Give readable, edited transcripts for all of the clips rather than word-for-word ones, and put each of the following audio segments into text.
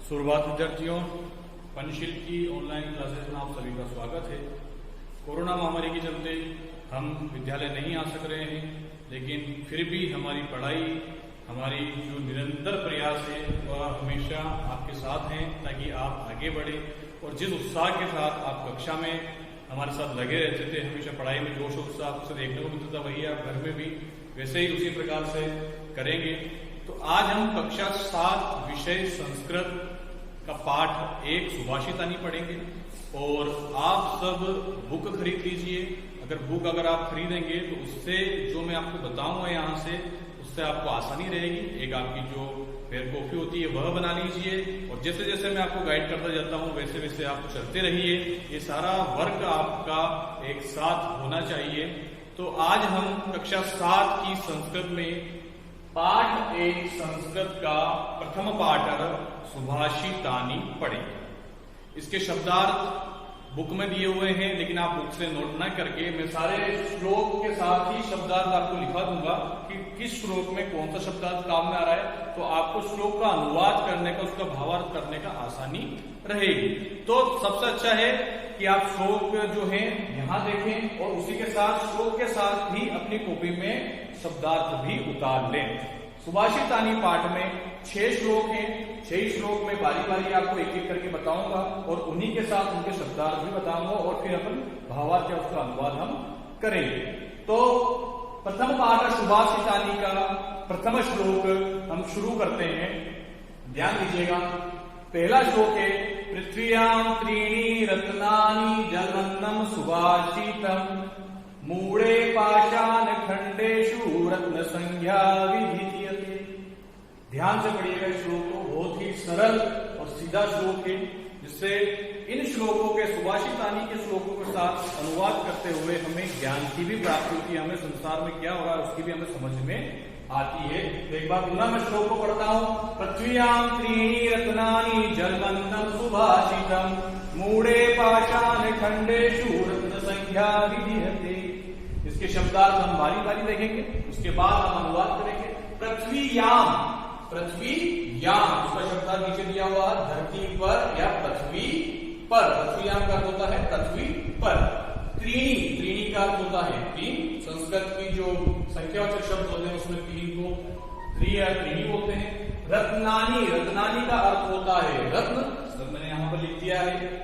शुरुआत विद्यार्थियों, पंचशील की ऑनलाइन क्लासेस में आप सभी का स्वागत है। कोरोना महामारी के चलते हम विद्यालय नहीं आ सक रहे हैं, लेकिन फिर भी हमारी पढ़ाई, हमारी जो निरंतर प्रयास है वह हमेशा आपके साथ हैं ताकि आप आगे बढ़े। और जिस उत्साह के साथ आप कक्षा में हमारे साथ लगे रहते थे, हमेशा पढ़ाई में जोश और उत्साह आपसे देखने को मिलता था, वही आप घर में भी वैसे ही उसी प्रकार से करेंगे। तो आज हम कक्षा 7 विषय संस्कृत का पाठ 1 सुभाषितानी पढ़ेंगे। और आप सब बुक खरीद लीजिए। अगर आप खरीदेंगे तो उससे जो मैं आपको बताऊंगा यहाँ से, उससे आपको आसानी रहेगी। एक आपकी जो पेन कॉपी होती है वह बना लीजिए, और जैसे जैसे मैं आपको गाइड करता जाता हूँ वैसे वैसे आप चलते रहिए। ये सारा वर्क आपका एक साथ होना चाहिए। तो आज हम कक्षा 7 की संस्कृत में पाठ 1 संस्कृत का प्रथम पाठ सुभाषितानी पढ़ेंगे। इसके शब्दार्थ बुक में दिए हुए हैं, लेकिन आप बुक से नोट न करके मैं सारे श्लोक के साथ ही शब्दार्थ आपको लिखा दूंगा कि किस श्लोक में कौन सा शब्दार्थ काम में आ रहा है। तो आपको श्लोक का अनुवाद करने का, उसका भावार्थ करने का आसानी रहेगी। तो सबसे अच्छा है कि आप श्लोक जो है यहाँ देखें और उसी के साथ श्लोक के साथ ही अपनी कॉपी में शब्दार्थ भी उतार लें। सुभाषितानी पाठ में 6 श्लोक हैं। 6 श्लोक में बारी बारी आपको एक एक करके बताऊंगा और उन्हीं के साथ उनके शब्दार्थ भी बताऊंगा, और फिर अपन भावार्थ या उसका अनुवाद हम करेंगे। तो प्रथम पाठ सुभाषितानी का प्रथम श्लोक हम शुरू करते हैं। ध्यान दीजिएगा। पहला श्लोक है, पृथ्व्याम त्रीणि रत्नानि जलमन्नम सुभाषितम मूढ़े पाषाण खंडेषु रत्न संज्ञा विधीयते। ध्यान से पढ़िएगा इस श्लोक को। बहुत ही सरल और सीधा श्लोक है, जिससे इन श्लोकों के, सुभाषितानी के श्लोकों के साथ अनुवाद करते हुए हमें ज्ञान की भी प्राप्ति होती है। हमें संसार में क्या हो रहा है उसकी भी हमें समझ में आती है। तो एक बार पुनः मैं श्लोक को पढ़ता हूं। पृथ्व्याम त्रीणि रत्नानि जलमन्नम सुभाषितम मूढ़े पाषाण खंडेषु रत्न संज्ञा विधीयते। इसके शब्दार्थ हम बारी बारी देखेंगे, उसके बाद हम अनुवाद करेंगे। पृथ्वीयाम, पृथ्वीयाम उसका शब्दार्थ नीचे दिया हुआ, धरती पर या पृथ्वी पर। पृथ्वीयाम का होता है पृथ्वी पर। त्रीणि, त्रीणि का अर्थ होता है 3। संस्कृत की जो संख्यावाचक शब्द होते हैं उसमें 3 को त्रि या त्रीणि बोलते हैं। रत्नानि, रत्नानि का अर्थ होता है रत्न, सब मैंने यहां पर लिख दिया है।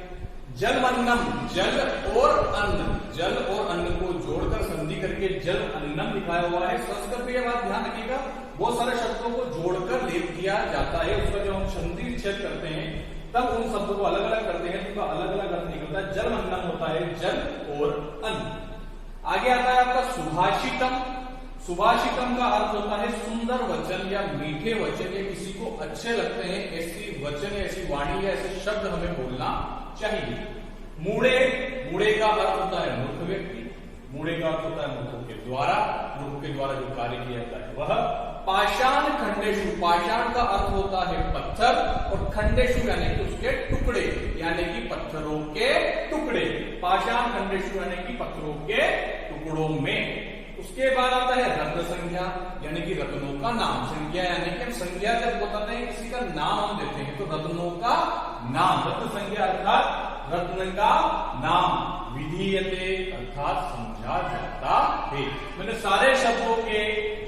जलमन्नम, जल और अन्न, जल और अन्न को जोड़कर संधि करके जल अन्नम लिखाया हुआ है। संस्कृत में यह बात ध्यान रखिएगा, बहुत सारे शब्दों को जोड़कर लिख दिया जाता है। उसका जब हम संधि विच्छेद करते हैं तब उन शब्दों को अलग अलग करते हैं, उनका अलग अलग अर्थ निकलता है। जलमन्नम होता है जल और अन्न। आगे आता है आपका सुभाषितम। सुभाषितम का अर्थ होता है सुंदर वचन या मीठे वचन, या किसी को अच्छे लगते हैं ऐसी वचन, ऐसी वाणी या ऐसे शब्द हमें बोलना चाहिए। मूढ़े, मूढ़े का अर्थ होता है मूर्ख व्यक्ति। मूढ़े का अर्थ होता है मूर्ख के द्वारा, मूर्ख के द्वारा जो कार्य किया जाता है वह। पाषाण खंडेषु, पाषाण का अर्थ होता है पत्थर, और खंडेषु यानी कि उसके टुकड़े, यानी कि पत्थरों के टुकड़े। पाषाण खंडेषु यानी कि पत्थरों के टुकड़ों में। उसके बाद आता है रत्न संज्ञा, यानी कि रत्नों का नाम। संज्ञा यानी कि हम संज्ञा जब बताते हैं किसी का नाम हम देते हैं, तो रत्नों का नाम, रत्न संज्ञा अर्थात रत्न का नाम। विधीयते अर्थात समझा जाता है। मैंने सारे शब्दों के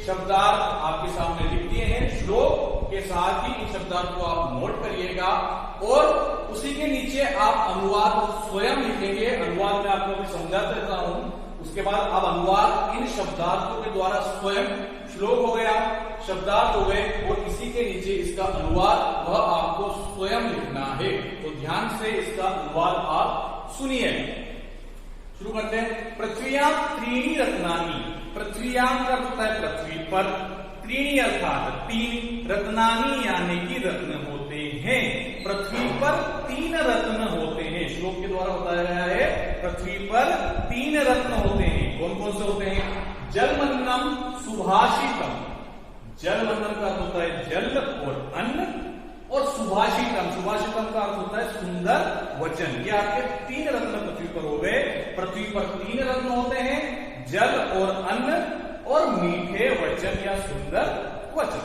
शब्दार्थ आपके सामने लिख दिए हैं। श्लोक के साथ ही इन शब्दार्थ को आप नोट करिएगा, और उसी के नीचे आप अनुवाद स्वयं लिखेंगे। अनुवाद में आपको भी समझाता रहता हूं। उसके बाद आप अनुवाद इन शब्दार्थों के द्वारा स्वयं, श्लोक हो गया, शब्दार्थ हो गए, और इसी के नीचे इसका अनुवाद वह आपको स्वयं लिखना है। तो ध्यान से इसका अनुवाद आप सुनिए। शुरू करते हैं। पृथ्व्याम त्रीणि रत्नानि, पृथ्व्याम का होता है पृथ्वी पर, त्रीणि अर्थात 3, रत्नानि यानी कि रत्न होते हैं। पृथ्वी पर 3 रत्न होते हैं। श्लोक के द्वारा बताया गया है पृथ्वी पर 3 रत्न होते हैं। कौन कौन से होते हैं? जलमन्नम सुभाषितम, जलमन्नम का अर्थ होता है जल और अन्न, और सुभाषितम, सुभाषितम का अर्थ होता है सुंदर वचन। ये आपके 3 रत्न पृथ्वी पर हो गए। पृथ्वी पर 3 रत्न होते हैं, जल और अन्न और मीठे वचन या सुंदर वचन।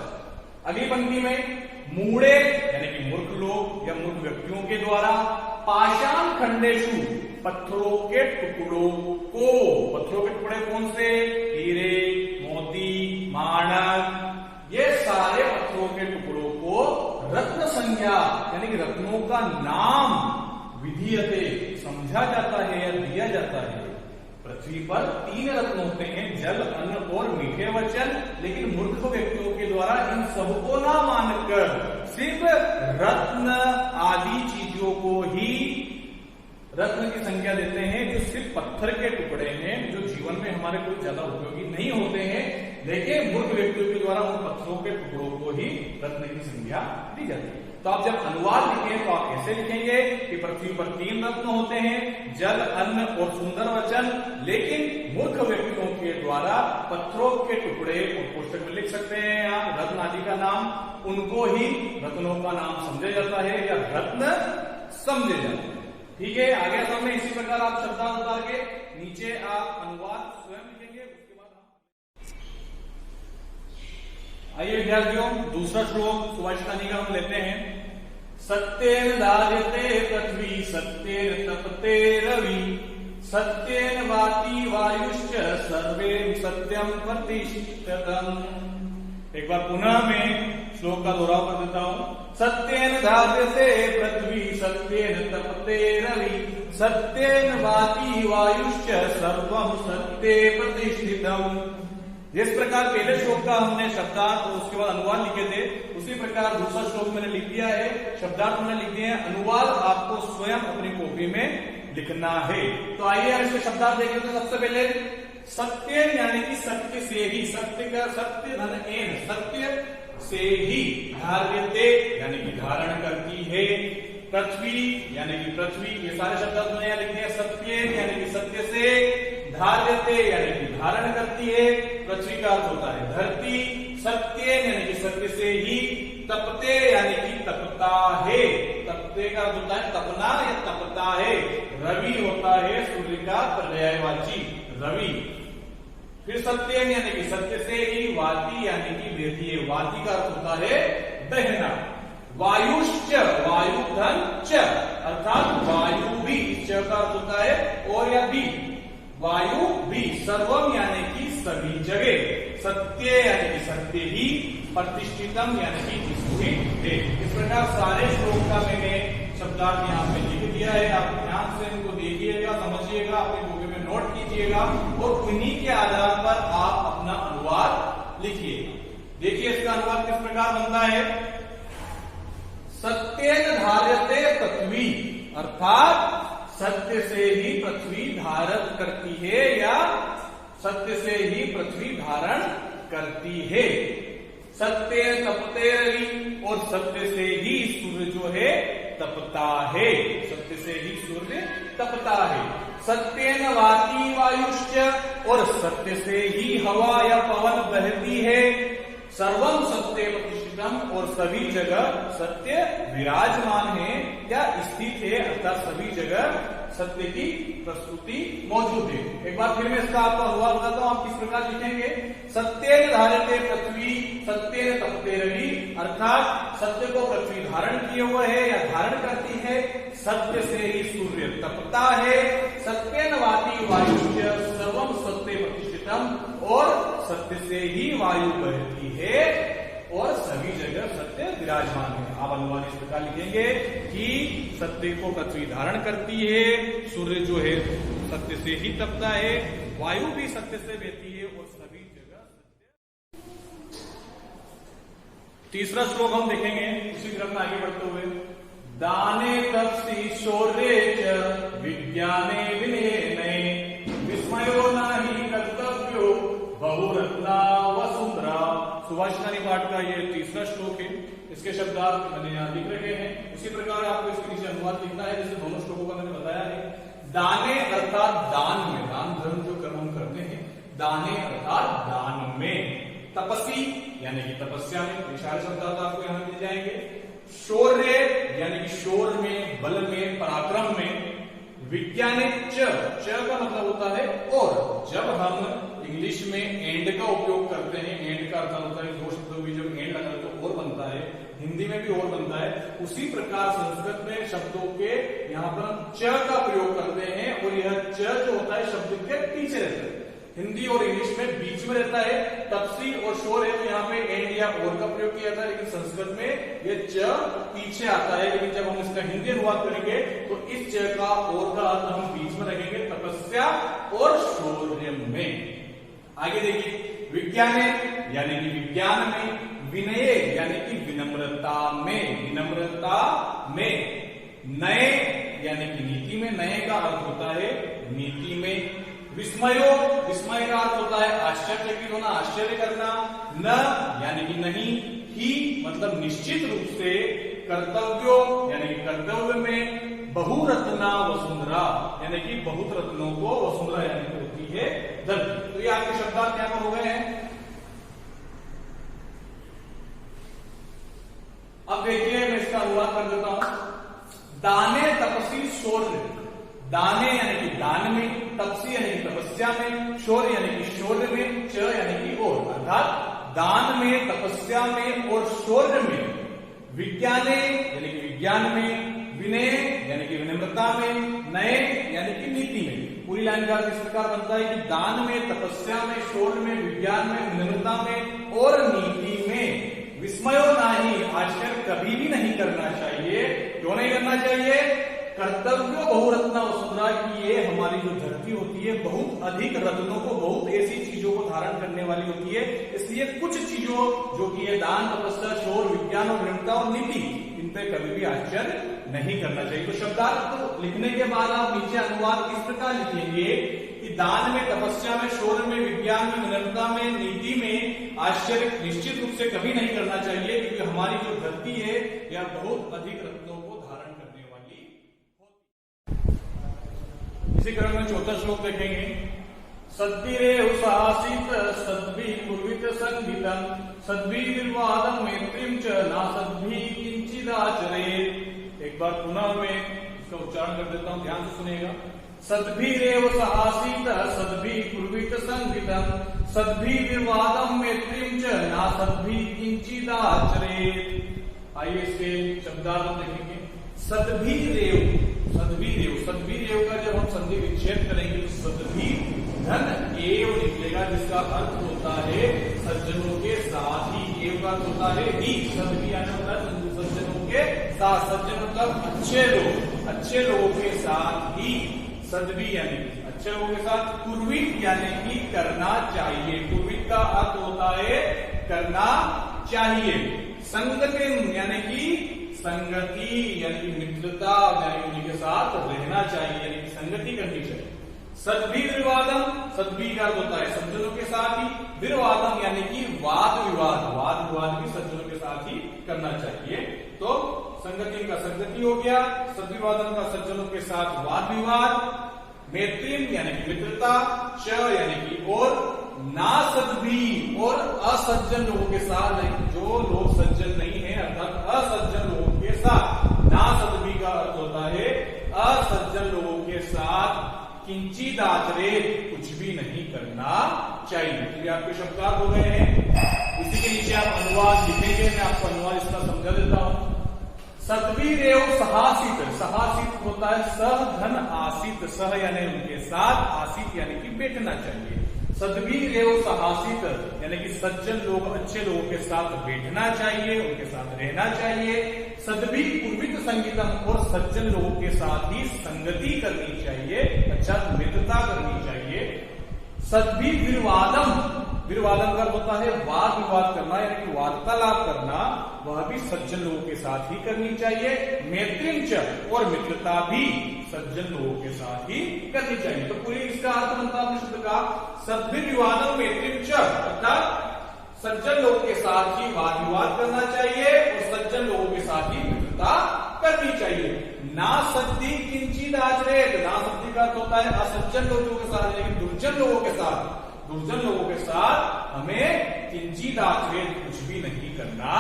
अगली पंक्ति में मूढ़े यानी कि मूर्ख लोग या मूर्ख व्यक्तियों के द्वारा पाषाण खंडेशु पत्थरों के टुकड़ों को, पत्थरों के टुकड़े कौन से? हीरे, मोती, माणक, ये सारे पत्थरों के टुकड़ों को रत्न संज्ञा यानी कि रत्नों का नाम विधीयते समझा जाता है या दिया जाता है। पृथ्वी पर 3 रत्न होते हैं, जल, अन्न और मीठे वचन, लेकिन मूर्ख व्यक्तियों के द्वारा इन सबको ना मानकर सिर्फ रत्न आदि चीजों को ही रत्न की संज्ञा देते हैं, जो सिर्फ पत्थर के टुकड़े हैं, जो जीवन में हमारे कोई ज्यादा उपयोगी नहीं होते हैं, लेकिन मूर्ख व्यक्तियों के द्वारा उन पत्थरों के टुकड़ों को ही रत्न की संज्ञा दी जाती है। तो आप जब अनुवाद लिखें तो आप ऐसे लिखेंगे कि पृथ्वी पर 3 रत्न होते हैं, जल, अन्न और सुंदर वचन, लेकिन मूर्ख व्यक्तियों के द्वारा पत्थरों के टुकड़े और पुस्तक में लिख सकते हैं आप रत्न आदि का नाम, उनको ही रत्नों का नाम समझा जाता है या रत्न समझे जाते हैं। ठीक है, आगे सामने इसी प्रकार आप शब्दार्थ उतार के नीचे आप अनुवाद स्वयं लिखेंगे। उसके बाद आइए विद्यार्थियों, दूसरा श्लोक सुभाषितानी का हम लेते हैं। सत्येन धार्यते पृथ्वी सत्येन तपते रवि सत्येन वाति वायुश्च सर्वे सत्यम प्रतिष्ठितम्। एक बार पुनः मैं श्लोक का दोहराव कर देता हूं। सत्येन धार्यते पृथ्वी सत्येन तपते रवि सत्येन वाति वायुश्च सर्वं सत्ये प्रतिष्ठितम्। जिस प्रकार पहले श्लोक का हमने शब्दार्थ और उसके बाद अनुवाद लिखे थे, उसी प्रकार दूसरा श्लोक मैंने लिख दिया है, शब्दार्थ मैंने लिख दिए हैं, अनुवाद आपको स्वयं अपनी कॉपी में लिखना है। तो आइए हम इसके शब्दार्थ देखें। तो सबसे पहले सत्य यानी कि सत्य से ही, सत्य का सत्य धन एन, सत्य से ही, धार्यते यानी कि धारण करती है, पृथ्वी यानी कि पृथ्वी, ये सारे शब्द मैंने यहां लिख दिए। सत्य यानी कि सत्य से, धार्यते यानी कि धारण करती है, पृथ्वी का अर्थ होता है धरती, सत्य यानी कि सत्य से ही, तपते यानी कि तपता है, तपते का अर्थ होता है तपना या तपता है, रवि होता है सूर्य का पर्यायवाची रवि। फिर सत्य यानी कि सत्य से ही, वाति यानी कि बहती है, वाति का अर्थ होता है बहना, वायुश्च वायु धन च अर्थात वायु भी, च का अर्थ होता है और या भी, वायु भी, सर्वम यानी कि सभी जगह, सत्य यानी कि सत्य ही, प्रतिष्ठितम यानी कि स्थित है। इस प्रकार सारे श्लोक का मैंने शब्दार्थ यहाँ पे लिख दिया है, आप ध्यान से इनको देखिएगा, समझिएगा, अपनी कॉपी में नोट कीजिएगा और उन्हीं के आधार पर आप अपना अनुवाद लिखिएगा। देखिए इसका अनुवाद किस प्रकार बनता है। सत्येन धार्यते पृथ्वी, अर्थात सत्य से ही पृथ्वी धारण करती है या सत्य से ही पृथ्वी धारण करती है। सत्य तपते रवि, और सत्य से ही सूर्य जो है तपता है, सत्य से ही सूर्य तपता है। सत्येन वाति वायुश्च, और सत्य से ही हवा या पवन बहती है। सर्वम सत्य प्रतिष्ठितम, और सभी जगह सत्य विराजमान है या स्थित है, अर्थात सभी जगह सत्य की प्रस्तुति मौजूद है। एक बार फिर मैं इसका आपको अनुवाद बताता हूं, आप किस प्रकार लिखेंगे। सत्येन धार्यते पृथ्वी सत्येन तपते रवि, अर्थात सत्य को पृथ्वी धारण किए हुए है या धारण करती है, सत्य से ही सूर्य तपता है। सत्येन वाति वायुश्च सर्वम सत्य प्रतिष्ठितम, और सत्य से ही वायु बहती है और सभी जगह सत्य विराजमान है। आप अनुवाद इस प्रकार लिखेंगे कि सत्य को पृथ्वी धारण करती है, सूर्य जो है सत्य से ही तपता है, वायु भी सत्य से बहती है और सभी जगह सत्य। तीसरा श्लोक हम देखेंगे इसी क्रम में आगे बढ़ते हुए। दाने तपसी शौर्ये च विज्ञाने विनये विस्मयो नाही कर्तव्यो बहुरत्ना वसुंधरा। सुभाषितानी पाठ का ये तीसरा श्लोक है, इसके शब्दार्थ मैंने यहाँ लिख रखे हैं। इसी प्रकार आपको इसके नीचे अनुवाद लिखना है, जैसे दोनों श्लोकों का मैंने बताया है। दाने अर्थात दान में, दान धर्म जो कर्म हम करते हैं, दाने अर्थात दान में, तपसी यानी कि तपस्या में, ये सारे शब्दार्थ आपको यहाँ मिल जाएंगे। शौर्य यानी कि शौर्य में, बल में, पराक्रम में। विज्ञानिक च का मतलब होता है और। जब हम इंग्लिश में एंड का उपयोग करते हैं, एंड का अर्थ होता है दो शब्दों में जब एंड लगा तो और बनता है, हिंदी में भी और बनता है, उसी प्रकार संस्कृत में शब्दों के यहाँ पर हम च का प्रयोग करते हैं और यह च जो होता है शब्द के पीछे रहता है। हिंदी और इंग्लिश में बीच में रहता है, तपसी और शोर है तो यहाँ पे एंड या और का प्रयोग किया जाता है, लेकिन संस्कृत में यह च पीछे आता है। लेकिन जब हम इसका हिंदी अनुवाद करेंगे तो इस च का और का अर्थ हम बीच में रखेंगे, तपस्या और शौर्य में। आगे देखिए, विज्ञाने यानी कि विज्ञान में, विनय यानी कि विनम्रता में, विनम्रता में, नए यानी कि नीति में, नए का अर्थ होता है नीति में, विस्मयो, विस्मय का अर्थ होता है आश्चर्यचकित होना, आश्चर्य करना, न यानी कि नहीं, ही मतलब निश्चित रूप से, कर्तव्यो यानी कि कर्तव्य में, बहुरत्ना वसुंधरा यानी कि बहुत रत्नों को वसुंधरा यानी कि होती है धरती। तो ये आपके शब्दार्थ यहाँ पर हो गए हैं। अब देखिए मैं इसका अनुवाद कर देता हूं। दाने तपसी शौर्य, दाने यानी कि दान में, तपसी यानी कि तपस्या में, शौर्य यानी कि शौर्य में, च यानी कि और, अर्थात दान में, तपस्या में और शौर्य में, विज्ञाने यानी कि विज्ञान में, विनय यानी कि विनम्रता में, नए यानी कि नीति में। पूरी लाइन का इस प्रकार बनता है कि दान में, तपस्या में, शौर्य में, विज्ञान में, विनम्रता में और नीति में विस्मयो नहीं, आश्चर्य कभी भी नहीं करना चाहिए। क्यों नहीं करना चाहिए? कर्तव्य बहुरत्ना वसुंधरा की ये हमारी जो धरती होती है बहुत अधिक रत्नों को, बहुत ऐसी चीजों को धारण करने वाली होती है, इसलिए कुछ चीजों जो कि ये दान, तपस्या, शौर्य, विज्ञान और विनम्रता और नीति, इन पे कभी भी आश्चर्य नहीं करना चाहिए। तो शब्दार्थ को लिखने के बाद आप नीचे अनुवाद इस प्रकार लिखेंगे कि दान में, तपस्या में, शौर्य में, विज्ञान में, विनम्रता में, नीति में आश्चर्य निश्चित रूप से कभी नहीं करना चाहिए, क्योंकि हमारी जो धरती है यह बहुत अधिक रत्नों को धारण करने वाली होती। इसी क्रम में चौथा श्लोक देखेंगे। सद्भिरेव साहसित सद्भिः कुर्वित संगीतम सद्भिः निर्वादम मैत्रीं च नासद्भिः किंचिदाचरेत्। एक बार पुनः मैं इसका उच्चारण कर देता हूं, ध्यान से सुनिएगा। सद्भिरेव साहसित सद्भिः कुर्वित संगीतम सद्भिः निर्वादम मैत्रीं च नासद्भिः किंचिदाचरेत्। आइए इसके शब्दार्थ देखेंगे। सद्भिरेव, सद्भिरेव, सद्भिरेव का जब हम संधि विच्छेद करेंगे तो सद्भिः धन एव निकलेगा, जिसका अर्थ होता है सज्जनों के साथ ही। एव का अर्थ होता है ही, सद्भिः यानी होता है सज्जनों के साथ, सज्जन मतलब अच्छे लोग, अच्छे लोगों के साथ ही, सद्भिः यानी अच्छे लोगों के साथ, कुर्वित यानी कि करना चाहिए, कुर्वित का अर्थ होता है करना चाहिए, संगतिम यानी कि संगति यानी कि मित्रता यानी उनके साथ रहना चाहिए, यानी कि संगति करनी चाहिए। सद्भिः निर्वादम, सद्भिः का अर्थ होता है सज्जनों के साथ ही, निर्वादम यानी कि वाद विवाद, वाद विवाद भी सज्जनों के साथ ही करना चाहिए। तो संगति का संगति हो गया, सद्विवादम का सज्जनों के साथ वाद विवाद, मैत्रीं यानी कि मित्रता, च यानी कि और, ना सद्भिः और असज्जन लोगों के साथ नहीं, जो लोग सज्जन नहीं है अर्थात असज्जन लोगों के साथ। ना सद्भिः का अर्थ होता है असज्जन लोगों के साथ किंचिदाचरेत्, कुछ भी नहीं करना चाहिए। तो ये आपके शब्दार्थ हो गए हैं। इसी के नीचे आप अनुवाद लिखेंगे, मैं आपको अनुवाद इसका समझा देता हूं। सद्भिरेव साहसित, साहसित होता है सह धन आसित, सह यानी उनके साथ, आसित यानी कि बैठना चाहिए। सद्भिरेव साहसित यानी कि सज्जन लोग, अच्छे लोगों के साथ बैठना चाहिए, उनके साथ रहना चाहिए। सद्भिः कुर्वित संगीतम और सज्जन लोगों के साथ ही संगति करनी चाहिए, अच्छा मित्रता करनी चाहिए। सद्भिः विवादम, विवादम का होता है वाद विवाद करना यानी कि वार्तालाप करना, वह भी सज्जन लोगों के साथ ही करनी चाहिए। मैत्रीं च और मित्रता भी सज्जन लोगों के साथ ही करनी चाहिए। तो पूरी इसका अर्थ बनता है शब्द का सद्भिः विवादम मैत्रीं च, अर्थात सज्जन लोगों के साथ ही वाद विवाद करना चाहिए और सज्जन लोगों के साथ ही मित्रता करनी चाहिए। ना सद्भिः किंचिदाचरेत्, ना सद्भिः का अर्थ होता है असज्जन लोगों के साथ, लेकिन दुर्जन लोगों के साथ, दुर्जन लोगों के साथ हमें किंचिदाचरेत्, कुछ भी नहीं करना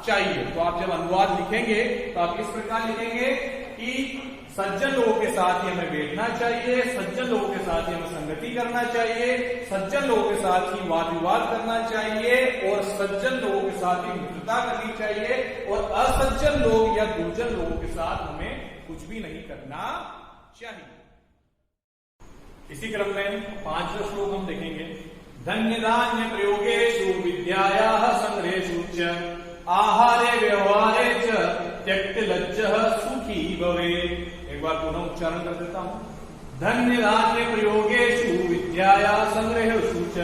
चाहिए। तो आप जब अनुवाद लिखेंगे तो आप इस प्रकार लिखेंगे कि सज्जन लोगों के साथ ही हमें बैठना चाहिए, सज्जन लोगों के साथ ही हमें संगति करना चाहिए, सज्जन लोगों के साथ ही वाद विवाद करना चाहिए और सज्जन लोगों के साथ ही मित्रता करनी चाहिए और असज्जन लोग या दुर्जन लोगों के साथ हमें कुछ भी नहीं करना चाहिए। इसी क्रम में 5वां श्लोक हम देखेंगे। धन्य धान्य प्रयोगेषु विद्यायाः संग्रहेषु च आहारे व्यवहारे च त्यक्त लज्जः सुखी भवेत्। एक बार पुनः उच्चारण कर देता हूं। धन्य धान्य प्रयोगेषु विद्यायाः संग्रहेषु च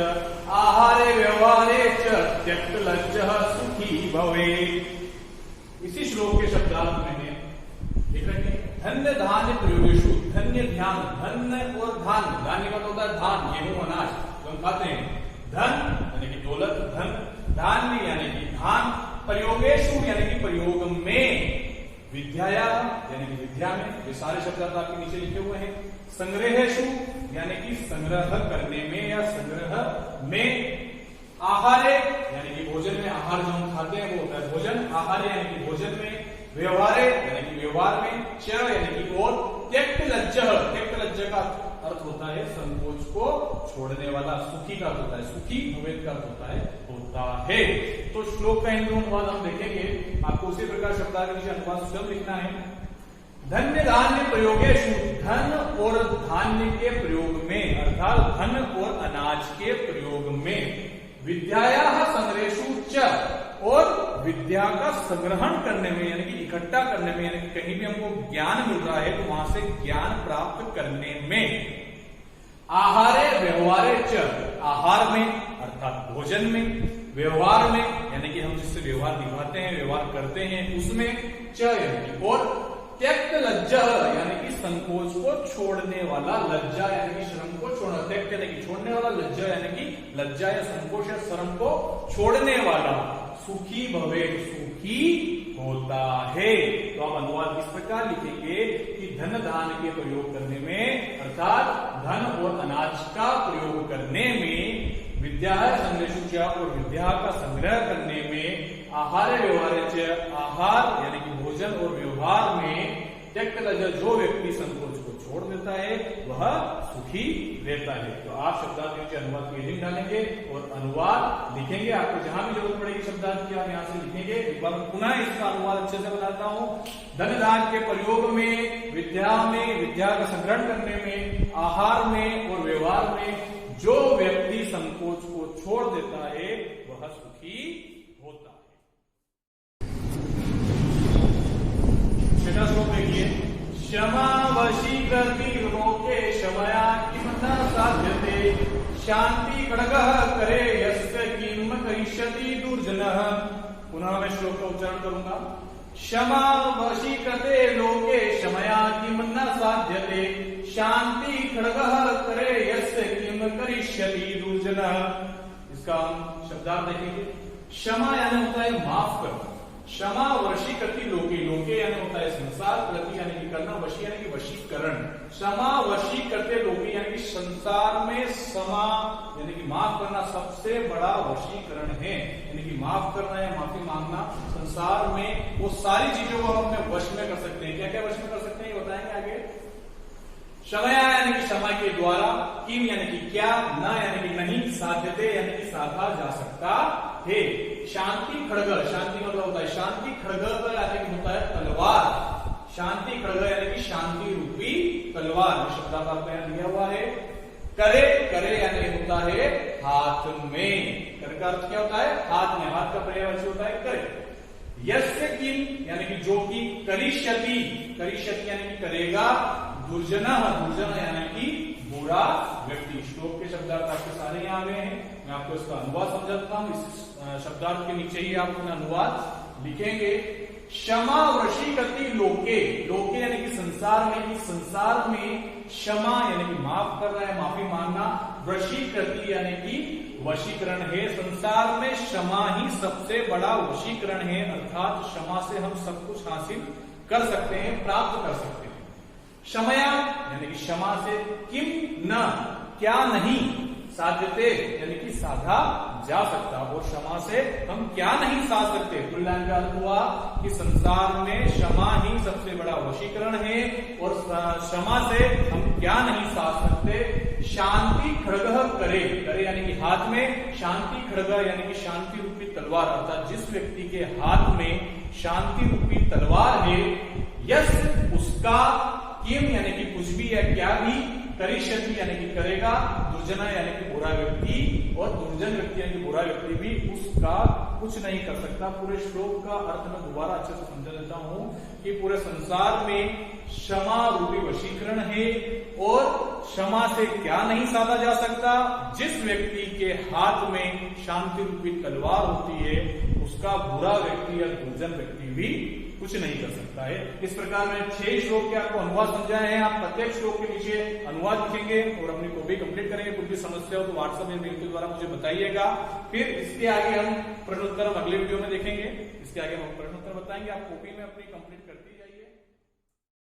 आहारे व्यवहारे च त्यक्त लज्जः सुखी भवेत्। इसी श्लोक के शब्दार्थ में लिख रखे धन्य धान्य प्रयोगेषु। धन्य ध्यान, धन्य और धान्य, धान्य का होता है धान, गेहूं, अनाज तो हम खाते हैं। धन यानी कि दौलत, धन, धान्य यानी कि धान, प्रयोगेषु यानी कि प्रयोग में, विद्याया यानी कि विद्या में, ये सारे शब्द आपके नीचे लिखे हुए हैं। संग्रहेषु यानी कि संग्रह करने में या संग्रह में, आहारे यानी कि भोजन में, आहार जो हम खाते हैं वो होता है भोजन, आहारे यानी कि भोजन में, व्यवहारे यानी कि व्यवहार में, च यानी कि और, त्यक्त लज्जः, त्यक्त लज्जः का अर्थ होता है संकोच को छोड़ने वाला, सुखी का होता है, सुखी भवेत् का होता है। तो श्लोक का हिंदू अनुवाद हम देखेंगे, आपको उसी प्रकार शब्दार्थ नीचे अनुवाद स्वयं लिखना है। धन्य धान्य प्रयोगेषु, धन और धान्य के प्रयोग में अर्थात धन और अनाज के प्रयोग में, विद्यायाः संग्रहेषु च और विद्या का संग्रहण करने में यानी कि इकट्ठा करने में, यानी कि कहीं भी हमको ज्ञान मिल रहा है तो वहां से ज्ञान प्राप्त करने में, आहारे व्यवहारे च, आहार में अर्थात भोजन में, व्यवहार में यानी कि हम जिससे व्यवहार निभाते हैं, व्यवहार करते हैं उसमें, च यानी कि और, त्यक्त लज्जा यानी कि संकोच को छोड़ने वाला, लज्जा यानी कि शर्म को छोड़ना, त्यक्त यानी कि छोड़ने वाला, लज्जा यानी कि लज्जा या संकोच या शर्म को छोड़ने वाला, सुखी भवेत्, सुखी होता है। तो आप अनुवाद इस प्रकार लिखेंगे कि धन दान के प्रयोग करने में अर्थात धन और अनाज का प्रयोग करने में, विद्या संग्रहेषु च और विद्या का संग्रह करने में, आहार व्यवहार, आहार यानी कि भोजन और व्यवहार में, त्यक्त लज्जा जो व्यक्ति संकोच को छोड़ देता है वह सुखी रहता है। तो आप शब्दार्थ के अनुवाद की लिंक डालेंगे और अनुवाद लिखेंगे, आपको जहां भी जरूरत पड़ेगी शब्दार्थ की आप यहां से लिखेंगे। एक बार पुनः इसका अनुवाद अच्छे से बताता हूं। धन दान के प्रयोग में, विद्या में, विद्या का संग्रहण करने में, आहार में और व्यवहार में जो व्यक्ति संकोच को छोड़ देता है वह सुखी होता है। छठा श्लोक देखिए। क्षमा वशीकृति लोके क्षमया किम न साध्यते, शांति खड्गः करे यस्य किम करिष्यति दुर्जनः। पुनः मैं श्लोक का उच्चारण करूंगा। क्षमा वशीकृते लोके क्षमया किम न साध्यते, शांति खड्गः करे यस्य किम करिष्यति दुर्जनः। इसका हम शब्दार्थ देखेंगे। क्षमा यानी होता है माफ करना, क्षमा वशीकृति लोके, लोके यानी होता है संसार, कृति यानी कि करना, वशी यानी कि वशीकरण। क्षमा वशीकृते लोके यानी कि संसार में क्षमा यानी कि माफ करना सबसे बड़ा वशीकरण है, यानी कि माफ करना या माफी मांगना। संसार में वो सारी चीजों को हम अपने वश में कर सकते हैं। क्या क्या वश में कर सकते हैं ये बताएंगे आगे। क्षमया यानी कि क्षमा के द्वारा, किम यानी कि क्या, न यानी कि नहीं, साध्यते यानी कि साधा जा सकता है। शांति खड्ग, शांति मतलब होता है शांति, खड्ग यानी कि होता है तलवार, शांति खड्ग यानी कि शांति रूपी तलवार, शब्दार्थ में दिया हुआ है। करे, करे यानी होता है हाथ में, कर का अर्थ क्या होता है हाथ में, हाथ का पर्यायवाची होता है करे। यस्य किम यानी कि जो कि, करिष्यति, करिष्यति यानी कि करेगा, दुर्जनः, दुर्जन यानी कि बुरा व्यक्ति। श्लोक के शब्दार्थ आपके सारे यहाँ गए हैं, मैं आपको इसका अनुवाद समझाता हूं। इस शब्दार्थ के नीचे ही आप अपना अनुवाद लिखेंगे। क्षमा वशीकृति लोके, लोके यानी कि संसार में, कि संसार में क्षमा यानी कि माफ कर रहा है, माफी मांगना, वशीकृति यानी कि वशीकरण है। संसार में क्षमा ही सबसे बड़ा वशीकरण है, अर्थात क्षमा से हम सब कुछ हासिल कर सकते हैं, प्राप्त कर सकते हैं। क्षमया यानी कि क्षमा से, किम न क्या नहीं, साध्यते यानी कि साधा जा सकता, और क्षमा से हम क्या नहीं सा सकते। फुल लाइन का अर्थ हुआ कि संसार में क्षमा ही सबसे बड़ा वशीकरण है, और क्षमा से हम क्या नहीं सा सकते। शांति खड्ग करे, करे यानी कि हाथ में, शांति खड्ग यानी कि शांति रूपी तलवार, अर्थात जिस व्यक्ति के हाथ में शांति रूपी तलवार है, यस उसका किम यानी कि कुछ भी या क्या भी, करिष्यति यानी कि करेगा, दुर्जना यानी कि बुरा व्यक्ति, और दुर्जन व्यक्ति यानी कि बुरा व्यक्ति भी उसका कुछ नहीं कर सकता। पूरे श्लोक का अर्थ मैं दोबारा अच्छे से समझा देता हूं कि पूरे संसार में क्षमा रूपी वशीकरण है, और क्षमा से क्या नहीं साधा जा सकता। जिस व्यक्ति के हाथ में शांति रूपी तलवार होती है, उसका बुरा व्यक्ति या दुर्जन व्यक्ति भी कुछ नहीं कर सकता है। इस प्रकार में 6 श्लोक के आपको अनुवाद समझाए हैं। आप प्रत्येक श्लोक के नीचे अनुवाद लिखेंगे और अपनी कॉपी कंप्लीट करेंगे। कुछ भी समस्या हो तो व्हाट्सएप या मेल के द्वारा मुझे बताइएगा। फिर इसके आगे हम प्रश्नोत्तर अगले वीडियो में देखेंगे। इसके आगे हम प्रश्नोत्तर बताएंगे। आप कॉपी में अपनी कंप्लीट